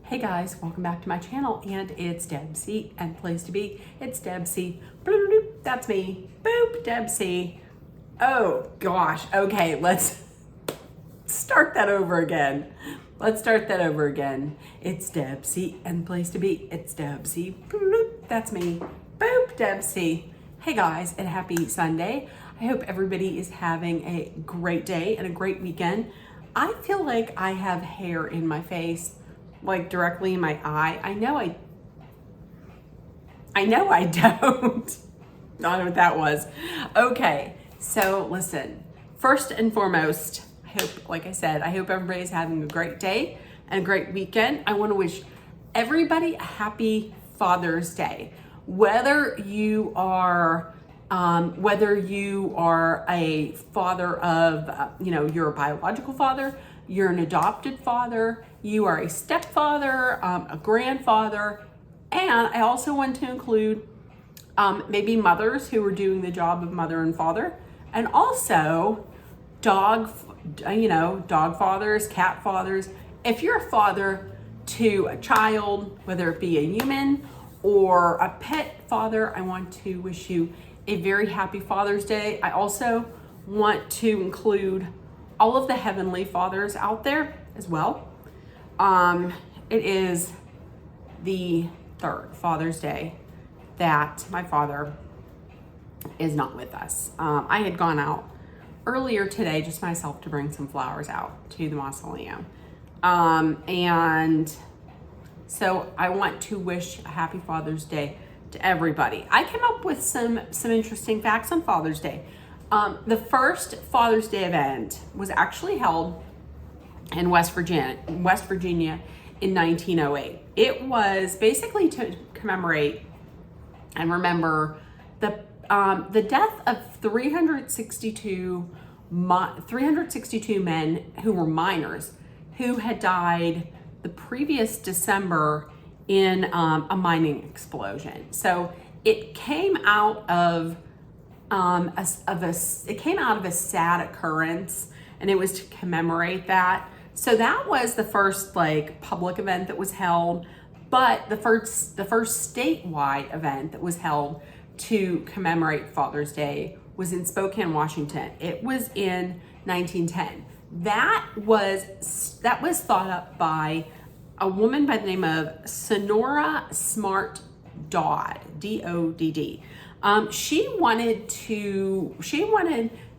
Hey guys, welcome back to my channel, and it's Deb C, and place to be, it's Deb C. Bloop, bloop, that's me. Boop, Deb C. Oh gosh, okay, let's start that over again. It's Deb C, and place to be, it's Deb C. Bloop, bloop, that's me. Boop, Deb C. Hey guys, and happy Sunday. I hope everybody is having a great day and a great weekend. I feel like I have hair in my face, like directly in my eye. I know I don't. Not what that was. Okay, so listen, first and foremost, I hope everybody's having a great day and a great weekend. I want to wish everybody a happy Father's Day. Whether you are a father of, you're a biological father, you're an adopted father, you are a stepfather, a grandfather, and I also want to include maybe mothers who are doing the job of mother and father, and also dog fathers, cat fathers. If you're a father to a child, whether it be a human or a pet father, I want to wish you a very happy Father's Day. I also want to include all of the heavenly fathers out there as well. It is the third Father's Day that my father is not with us. I had gone out earlier today, just myself, to bring some flowers out to the mausoleum. And so I want to wish a happy Father's Day to everybody. I came up with some interesting facts on Father's Day. The first Father's Day event was actually held in West Virginia in 1908. It was basically to commemorate and remember the death of 362 men who were miners who had died the previous December in a mining explosion. So it came out of a sad occurrence, and it was to commemorate that. So that was the first public event that was held, but the first statewide event that was held to commemorate Father's Day was in Spokane, Washington. It was in 1910. That was thought up by a woman by the name of Sonora Smart Dodd, D-O-D-D. She wanted to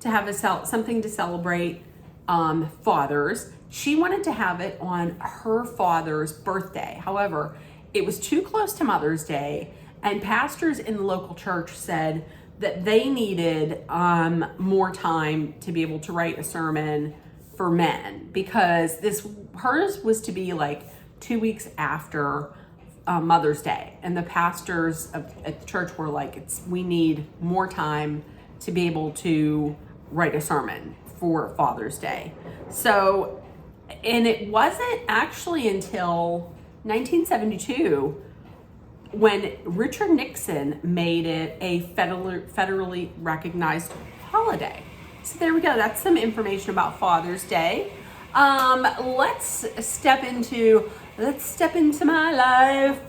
have something to celebrate fathers. She wanted to have it on her father's birthday. However, it was too close to Mother's Day, and pastors in the local church said that they needed more time to be able to write a sermon for men, because hers was to be 2 weeks after Mother's Day, and the pastors at the church were like, we need more time to be able to write a sermon for Father's Day. So, and it wasn't actually until 1972 when Richard Nixon made it a federally recognized holiday. So there we go. That's some information about Father's Day. Let's step into my life.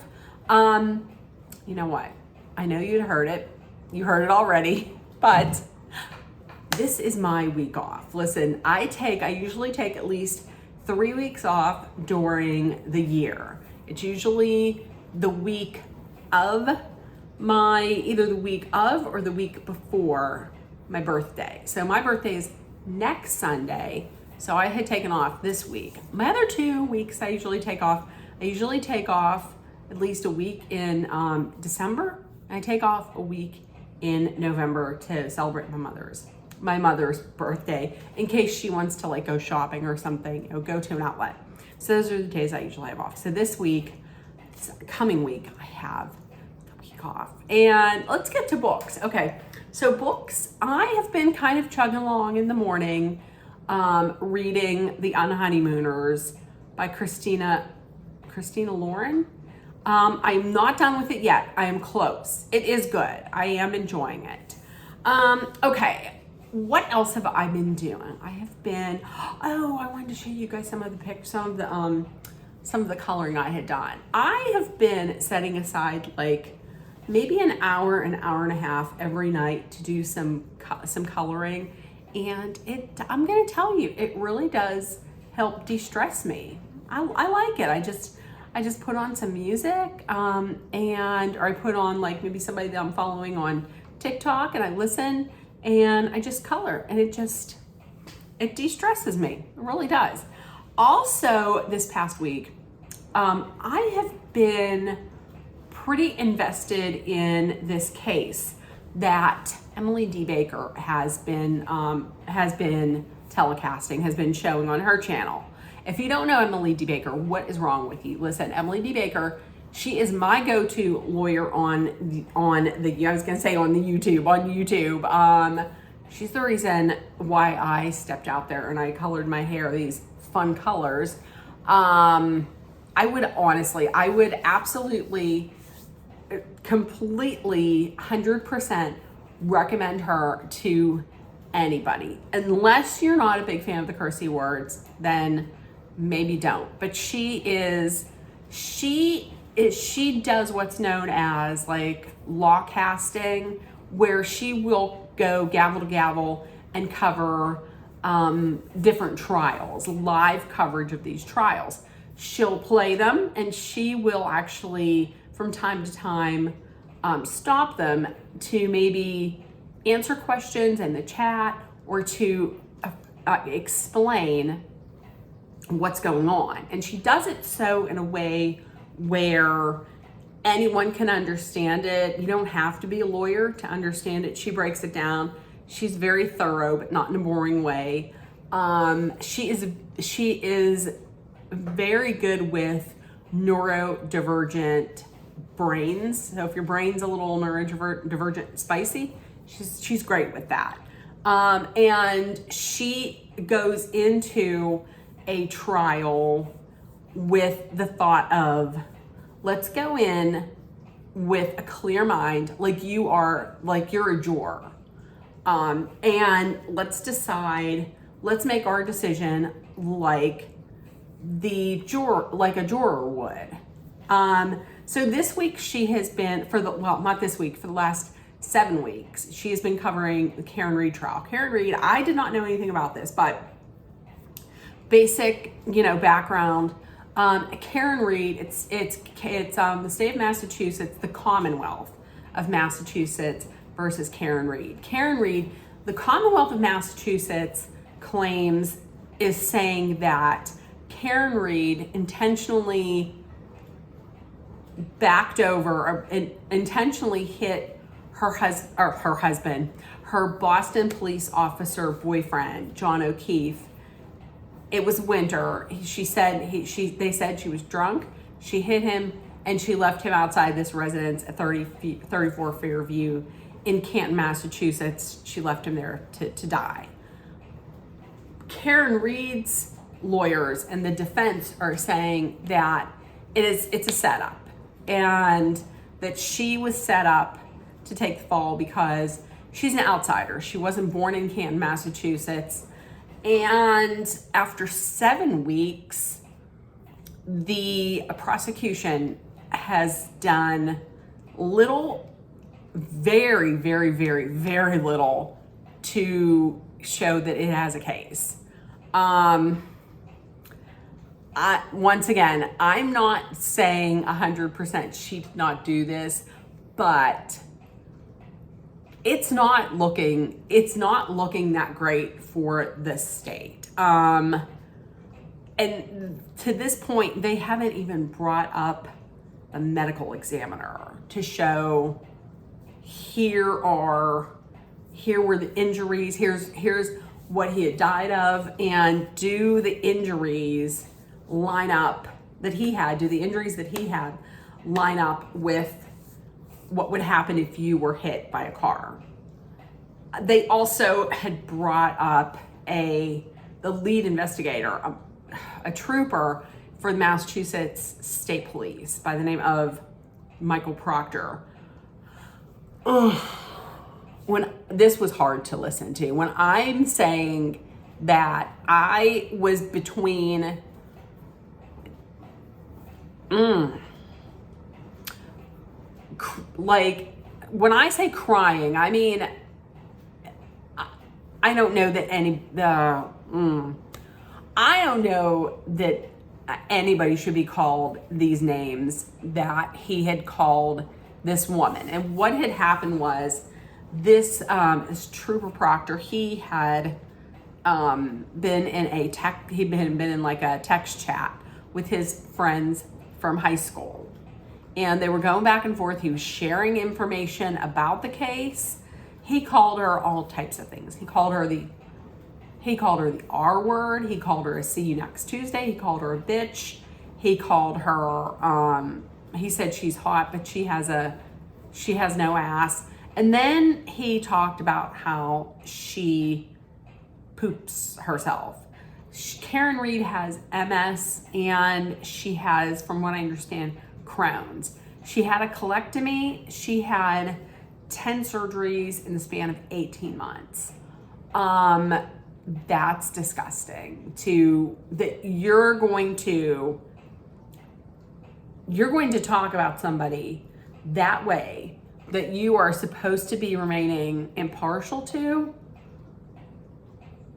You know what? I know you'd heard it. You heard it already, but this is my week off. Listen, I usually take at least 3 weeks off during the year. It's usually the week of either the week of or the week before my birthday. So my birthday is next Sunday. So I had taken off this week. My other 2 weeks I usually take off at least a week in December. I take off a week in November to celebrate my mother's birthday, in case she wants to go shopping or something, go to an outlet. So those are the days I usually have off. So this coming week, I have the week off. And let's get to books. Okay, so books, I have been kind of chugging along in the morning, reading The Unhoneymooners by Christina Lauren. I'm not done with it yet. I am close. It is good. I am enjoying it. Okay, what else have I been doing? I wanted to show you guys some of the some of the coloring I had done. I have been setting aside like maybe an hour and a half every night to do some coloring, and I'm gonna tell you, it really does help de-stress me. I like it. I just put on some music, or I put on like maybe somebody that I'm following on TikTok, and I listen and I just color, and it de-stresses me. It really does. Also, this past week, I have been pretty invested in this case that Emily D. Baker has been telecasting, has been showing on her channel. If you don't know Emily D. Baker, what is wrong with you? Listen, Emily D. Baker, she is my go-to lawyer on the YouTube. She's the reason why I stepped out there and I colored my hair these fun colors. I would absolutely, completely, 100% recommend her to anybody. Unless you're not a big fan of the cursey words, then maybe don't. But she does what's known as like law casting, where she will go gavel to gavel and cover different trials, live coverage of these trials. She'll play them, and she will actually from time to time stop them to maybe answer questions in the chat or to explain what's going on. And she does it so in a way where anyone can understand it. You don't have to be a lawyer to understand it. She breaks it down. She's very thorough, but not in a boring way. She is very good with neurodivergent brains. So if your brain's a little neurodivergent spicy, she's great with that. And she goes into a trial with the thought of, let's go in with a clear mind, like you're a juror. And let's make our decision like a juror would. So this week she has been, for the last 7 weeks, she has been covering the Karen Read trial. Karen Read, I did not know anything about this, but basic, background. Karen Read, it's the state of Massachusetts, the Commonwealth of Massachusetts versus Karen Read. Karen Read, the Commonwealth of Massachusetts is saying that Karen Read intentionally backed over or intentionally hit her Boston police officer boyfriend, John O'Keefe. It was winter. They said she was drunk. She hit him and she left him outside this residence at 34 Fairview in Canton, Massachusetts. She left him there to die. Karen Read's lawyers and the defense are saying that it's a setup, and that she was set up to take the fall because she's an outsider. She wasn't born in Canton, Massachusetts. And after 7 weeks, the prosecution has done very, very, very, very little to show that it has a case. Once again, I'm not saying 100% she did not do this, but it's not looking that great for the state. And to this point, they haven't even brought up a medical examiner to show here were the injuries, here's what he had died of, and do the injuries line up that he had? Do the injuries that he had line up with what would happen if you were hit by a car? They also had brought up the lead investigator, a trooper for the Massachusetts State Police by the name of Michael Proctor. When this was hard to listen to, when I'm saying that I was between Like, when I say crying, I mean, I don't know that I don't know that anybody should be called these names that he had called this woman. And what had happened was this Trooper Proctor, he had been in like a text chat with his friends from high school. And they were going back and forth. He was sharing information about the case. He called her all types of things. He called her the R word. He called her a see you next Tuesday. He called her a bitch. He called her, he said she's hot, but she has no ass. And then he talked about how she poops herself. Karen Read has MS, and she has, from what I understand, Crohn's. She had a colectomy. She had 10 surgeries in the span of 18 months. That's disgusting that you're going to talk about somebody that way that you are supposed to be remaining impartial to,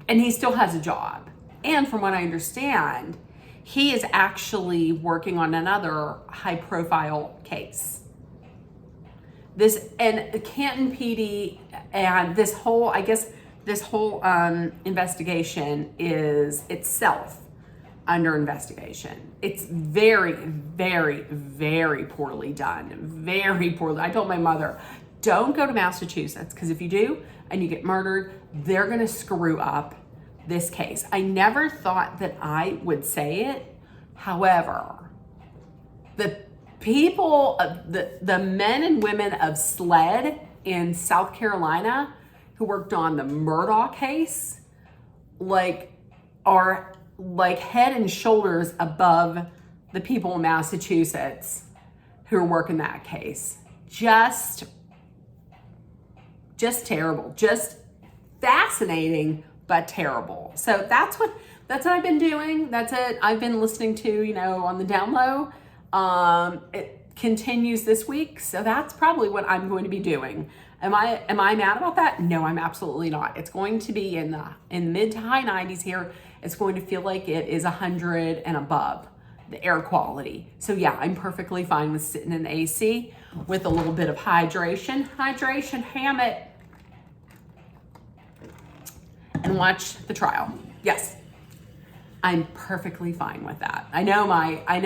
and he still has a job. And from what I understand, he is actually working on another high profile case. And Canton PD and this whole investigation is itself under investigation. It's very, very, very poorly done. Very poorly. I told my mother, don't go to Massachusetts, because if you do and you get murdered, they're going to screw up this case. I never thought that I would say it. However, the people, the men and women of SLED in South Carolina who worked on the Murdaugh case, are head and shoulders above the people in Massachusetts who are working that case. Just terrible. Just fascinating, but terrible. So that's what I've been doing. That's it. I've been listening to, on the down low. It continues this week, so that's probably what I'm going to be doing. Am I mad about that? No, I'm absolutely not. It's going to be in mid to high 90s here. It's going to feel like it is 100 and above, the air quality. So yeah, I'm perfectly fine with sitting in the AC with a little bit of hydration, ham it, and watch the trial. Yes, I'm perfectly fine with that. I know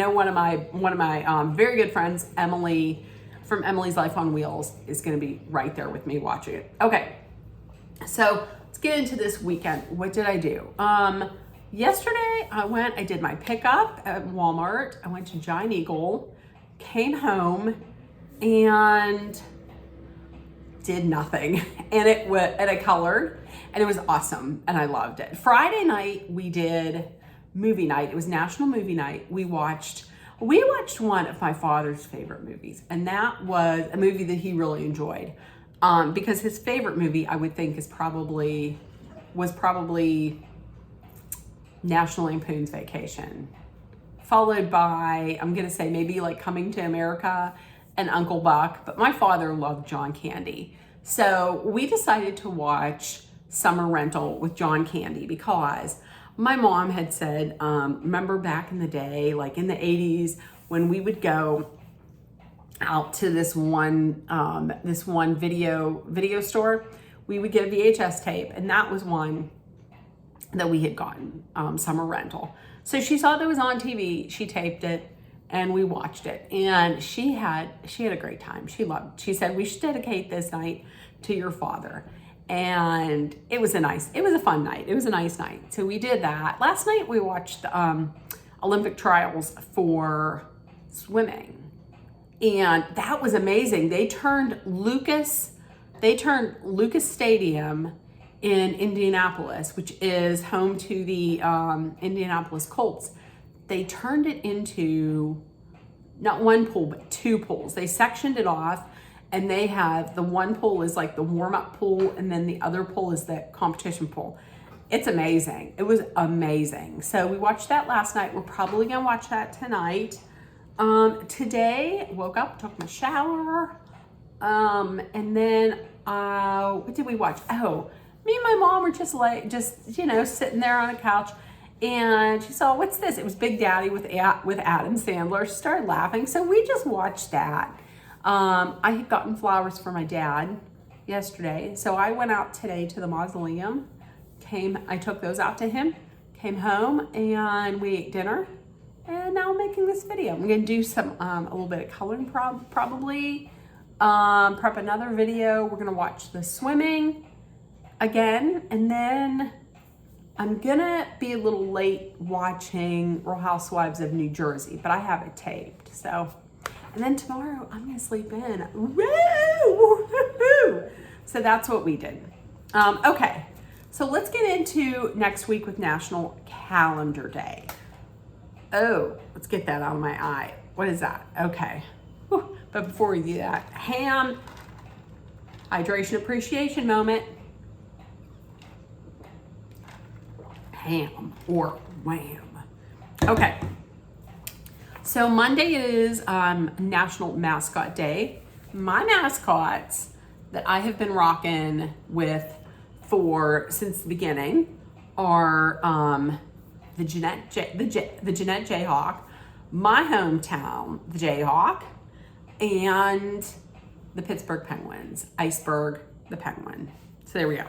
one of my very good friends, Emily, from Emily's Life on Wheels, is going to be right there with me watching it. Okay, so let's get into this weekend. What did I do? Yesterday I did my pickup at Walmart. I went to Giant Eagle, came home, and did nothing. And I colored, and it was awesome, and I loved it. Friday night we did movie night. It was National Movie Night. We watched one of my father's favorite movies, and that was a movie that he really enjoyed, because his favorite movie, I would think, was probably National Lampoon's Vacation, followed by, I'm gonna say, maybe like Coming to America and Uncle Buck. But my father loved John Candy, so we decided to watch Summer Rental with John Candy, because my mom had said, remember back in the day, like in the 80s, when we would go out to this one video store, we would get a VHS tape, and that was one that we had gotten, Summer Rental. So she saw that it was on TV, she taped it, and we watched it, and she had a great time. She said, we should dedicate this night to your father. And it was a fun night. It was a nice night. So we did that. Last night we watched the Olympic trials for swimming, and that was amazing. They turned Lucas Stadium in Indianapolis, which is home to the Indianapolis Colts. They turned it into not one pool, but two pools. They sectioned it off, and they have, the one pool is like the warm-up pool, and then the other pool is the competition pool. It's amazing. It was amazing. So we watched that last night. We're probably gonna watch that tonight. Today, woke up, took my shower, and then, what did we watch? Oh, me and my mom were sitting there on a couch, and she saw, what's this? It was Big Daddy with Adam Sandler. She started laughing, so we just watched that. I had gotten flowers for my dad yesterday, so I went out today to the mausoleum. I took those out to him, came home, and we ate dinner. And now I'm making this video. I'm gonna do a little bit of coloring probably. Prep another video. We're gonna watch the swimming again. And then I'm gonna be a little late watching Real Housewives of New Jersey, but I have it taped. So, and then tomorrow I'm gonna sleep in. Woo! So that's what we did. Okay, so let's get into next week with National Calendar Day. Oh, let's get that out of my eye. What is that? Okay. Whew. But before we do that, ham, hydration appreciation moment. Ham or wham. Okay. So Monday is National Mascot Day. My mascots that I have been rocking with since the beginning are the Jeanette Jayhawk, my hometown, the Jayhawk, and the Pittsburgh Penguins, Iceberg, the Penguin. So there we go.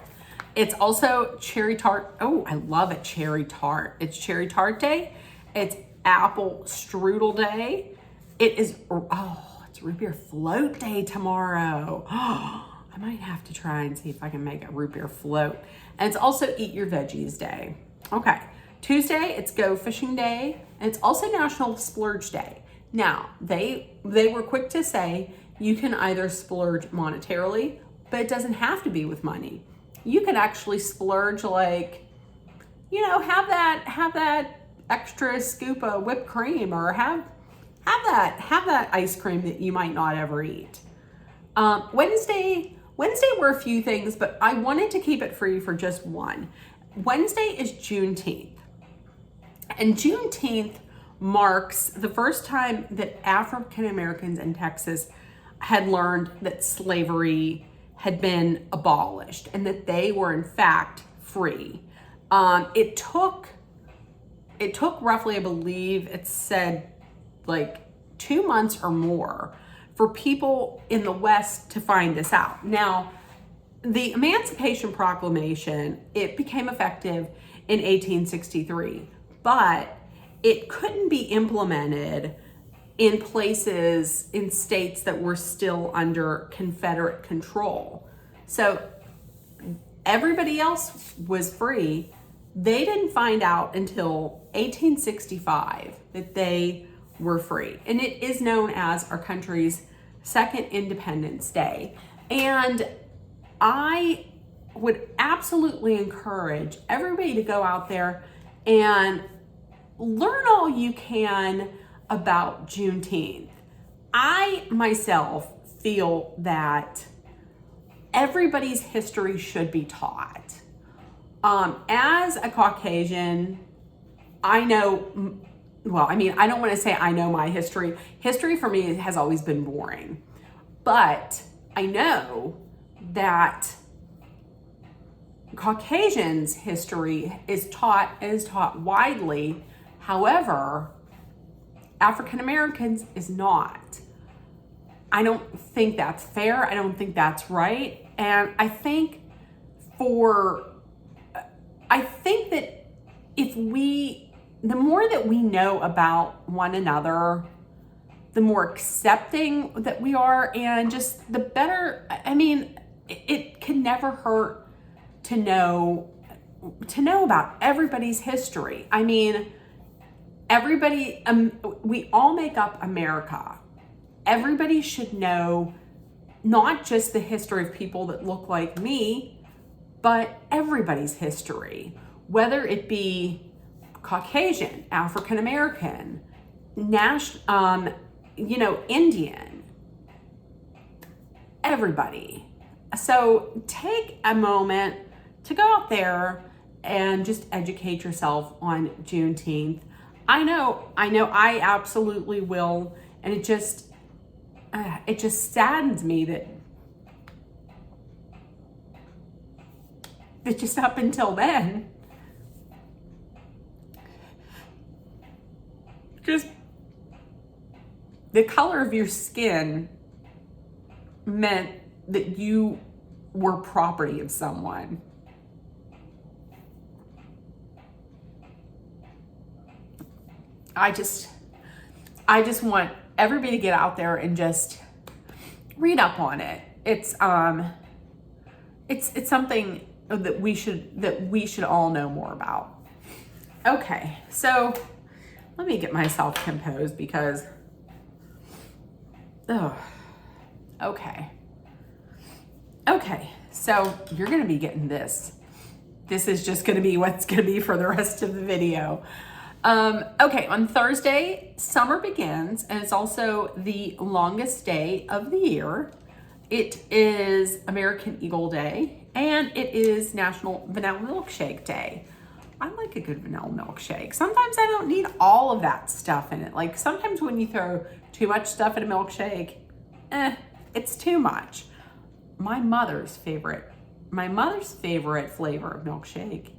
It's also cherry tart. Oh, I love a cherry tart. It's cherry tart day. It's apple strudel day. It's root beer float day tomorrow. I might have to try and see if I can make a root beer float. And it's also eat your veggies day. Okay. Tuesday, it's Go Fishing Day, and it's also National Splurge Day. Now, they were quick to say you can either splurge monetarily, but it doesn't have to be with money. You can actually splurge, like, have that extra scoop of whipped cream, or have that ice cream that you might not ever eat. Wednesday were a few things, but I wanted to keep it free for just one. Wednesday is Juneteenth. And Juneteenth marks the first time that African Americans in Texas had learned that slavery had been abolished and that they were in fact free. It took roughly, I believe it said, like 2 months or more for people in the West to find this out. Now, the Emancipation Proclamation, it became effective in 1863, but it couldn't be implemented in states that were still under Confederate control. So everybody else was free. They didn't find out until 1865 that they were free. And it is known as our country's second Independence Day. And I would absolutely encourage everybody to go out there and learn all you can about Juneteenth. I myself feel that everybody's history should be taught. As a Caucasian, I know, I don't want to say I know my history. History for me has always been boring. But I know that Caucasians' history is taught widely. However, African Americans is not. I don't think that's fair. I don't think that's right. And I think that the more that we know about one another, the more accepting that we are, and just the better. It can never hurt to know about everybody's history. Everybody, we all make up America. Everybody should know not just the history of people that look like me, but everybody's history, whether it be Caucasian, African American, Indian, everybody. So take a moment to go out there and just educate yourself on Juneteenth. I know, I absolutely will. And it just saddens me that just up until then, just the color of your skin meant that you were property of someone. I just want everybody to get out there and just read up on it. It's something that we should all know more about. Okay, so let me get myself composed because, okay, so you're gonna be getting this. This is just gonna be what's gonna be for the rest of the video. Okay, on Thursday, summer begins, and it's also the longest day of the year. It is American Eagle Day, and it is National Vanilla Milkshake Day. I like a good vanilla milkshake. Sometimes I don't need all of that stuff in it. Like sometimes when you throw too much stuff in a milkshake, it's too much. My mother's favorite flavor of milkshake,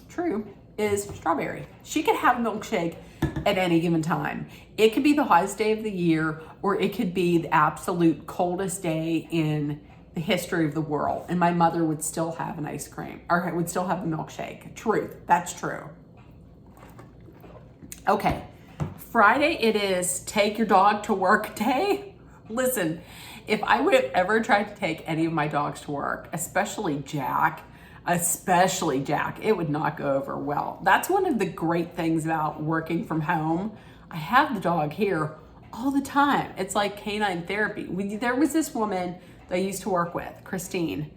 true, is strawberry. She could have a milkshake at any given time. It could be the hottest day of the year, or it could be the absolute coldest day in the history of the world, and my mother would still have an ice cream, or would still have a milkshake. Truth, that's true. Okay, Friday it is take your dog to work day. Listen, if I would have ever tried to take any of my dogs to work, especially Jack, it would not go over well. That's one of the great things about working from home. I have the dog here all the time. It's like canine therapy. There was this woman that I used to work with, Christine,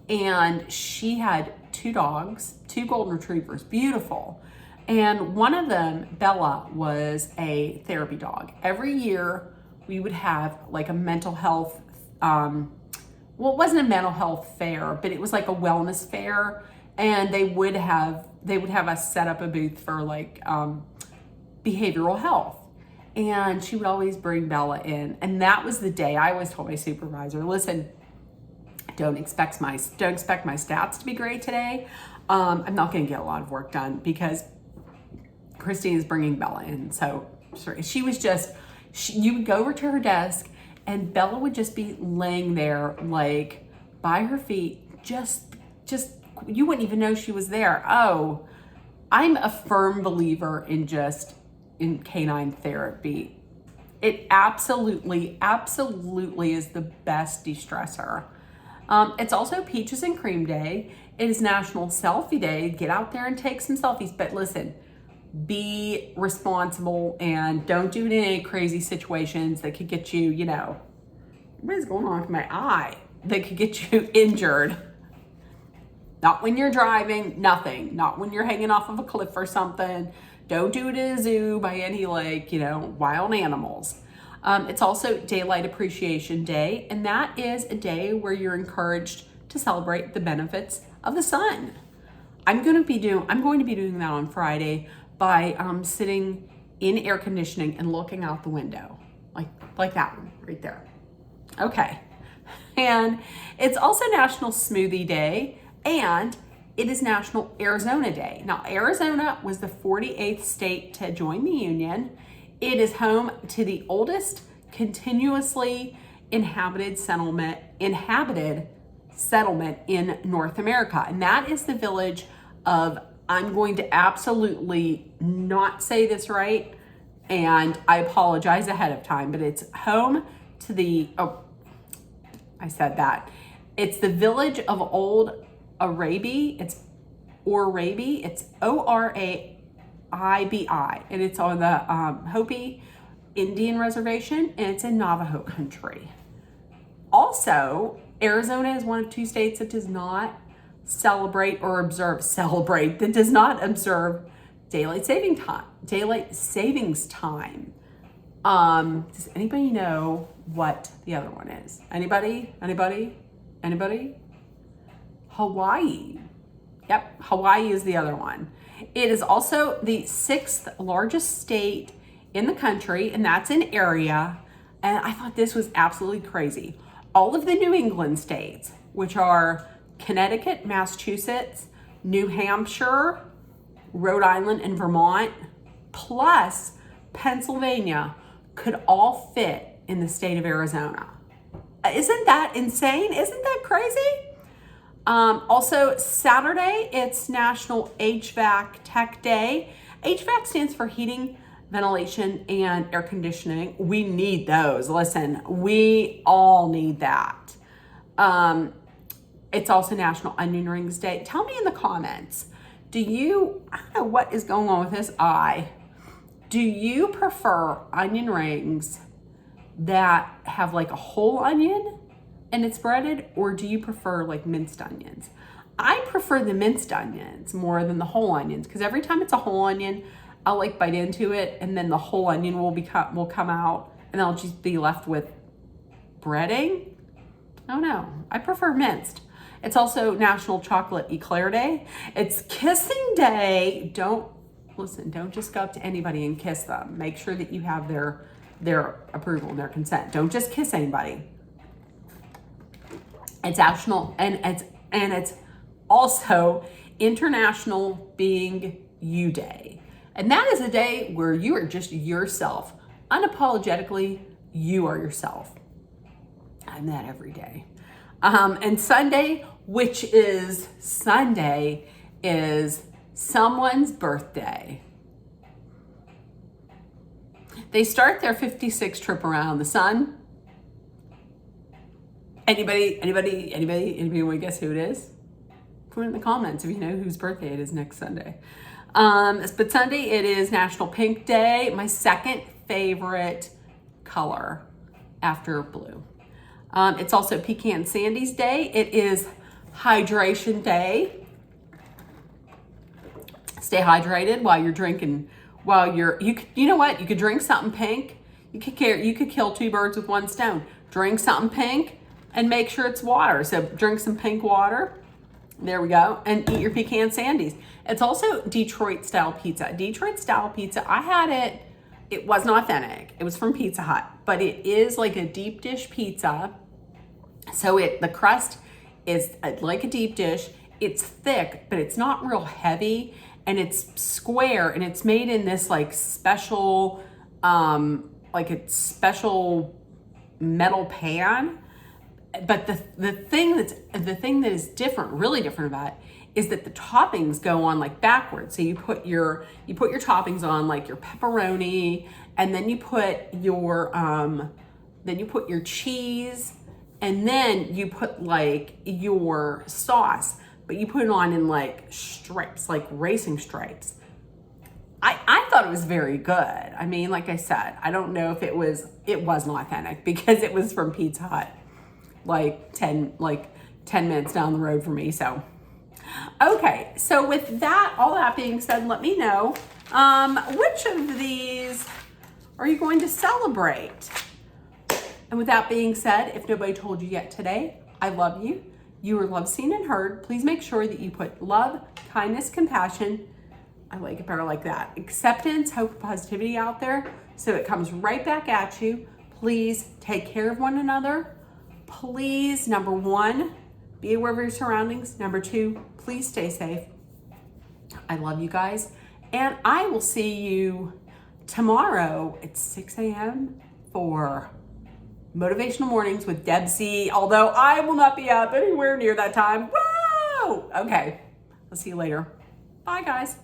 and she had 2 dogs, 2 golden retrievers, beautiful. And one of them, Bella, was a therapy dog. Every year we would have like a mental health, well, it wasn't a mental health fair, but it was like a wellness fair, and they would have us set up a booth for like behavioral health. And she would always bring Bella in, and that was the day I always told my supervisor, listen, don't expect my stats to be great today. I'm not going to get a lot of work done because Christine is bringing Bella in. So sorry, you would go over to her desk, and Bella would just be laying there like by her feet, just you wouldn't even know she was there. Oh, I'm a firm believer in canine therapy. It absolutely is the best de-stressor. It's also Peaches and Cream Day. It is National Selfie Day. Get out there and take some selfies. But listen, be responsible and don't do it in any crazy situations that could get you, what is going on with my eye? That could get you injured. Not when you're driving, nothing. Not when you're hanging off of a cliff or something. Don't do it in a zoo by any wild animals. It's also Daylight Appreciation Day, and that is a day where you're encouraged to celebrate the benefits of the sun. I'm going to be doing that on Friday by sitting in air conditioning and looking out the window, like that one right there. Okay, and it's also National Smoothie Day, and it is National Arizona Day. Now, Arizona was the 48th state to join the Union. It is home to the oldest continuously inhabited settlement in North America, and that is the village of, I'm going to absolutely not say this right, and I apologize ahead of time, but it's home to it's the village of Old Orabi. It's Orabi. It's Oraibi, and it's on the Hopi Indian Reservation, and it's in Navajo country. Also, Arizona is one of 2 states that does not observe daylight savings time. Does anybody know what the other one is? Anybody? Hawaii. Yep, Hawaii is the other one. It is also the 6th largest state in the country, and that's in area. And I thought this was absolutely crazy. All of the New England states, which are Connecticut, Massachusetts, New Hampshire, Rhode Island, and Vermont, plus Pennsylvania, could all fit in the state of Arizona. Isn't that insane? Isn't that crazy? Also, Saturday, it's National HVAC Tech Day. HVAC stands for heating, ventilation, and air conditioning. We need those. Listen, we all need that. It's also National Onion Rings Day. Tell me in the comments, I don't know what is going on with this eye. Do you prefer onion rings that have like a whole onion and it's breaded, or do you prefer like minced onions? I prefer the minced onions more than the whole onions, because every time it's a whole onion, I'll like bite into it and then the whole onion will come out and I'll just be left with breading. Oh no, I prefer minced. It's also National Chocolate Eclair Day. It's Kissing Day. Don't just go up to anybody and kiss them. Make sure that you have their approval and their consent. Don't just kiss anybody. It's national, and it's also International Being You Day. And that is a day where you are just yourself. Unapologetically, you are yourself. I'm that every day. And Sunday, is someone's birthday. They start their 56 trip around the sun. Anybody want to guess who it is? Put it in the comments if you know whose birthday it is next Sunday. But Sunday, it is National Pink Day, my second favorite color after blue. It's also Pecan Sandy's Day. It is Hydration Day. Stay hydrated while you're drinking. You know what? You could drink something pink. You could kill two birds with one stone. Drink something pink and make sure it's water. So drink some pink water. There we go. And eat your Pecan Sandies. It's also Detroit style pizza. Detroit style pizza, I had it. It wasn't authentic. It was from Pizza Hut, but it is like a deep dish pizza. So the crust is like a deep dish. It's thick, but it's not real heavy, and it's square, and it's made in this like special, metal pan. But the thing that is different, really different about it, is that the toppings go on like backwards. So you put your toppings on, like your pepperoni, and then you put your cheese, and then you put like your sauce, but you put it on in like stripes, like racing stripes. I thought it was very good. I mean, like I said, I don't know if it wasn't authentic because it was from Pizza Hut, like 10 minutes down the road for me. So, okay. So with that, all that being said, let me know, which of these are you going to celebrate? And with that being said, if nobody told you yet today, I love you. You are loved, seen, and heard. Please make sure that you put love, kindness, compassion, I like it better like that, acceptance, hope, positivity out there, so it comes right back at you. Please take care of one another. Please, number one, be aware of your surroundings. Number two, please stay safe. I love you guys. And I will see you tomorrow at 6 a.m. for Motivational Mornings with Deb C. Although I will not be up anywhere near that time. Whoa! Okay, I'll see you later. Bye, guys.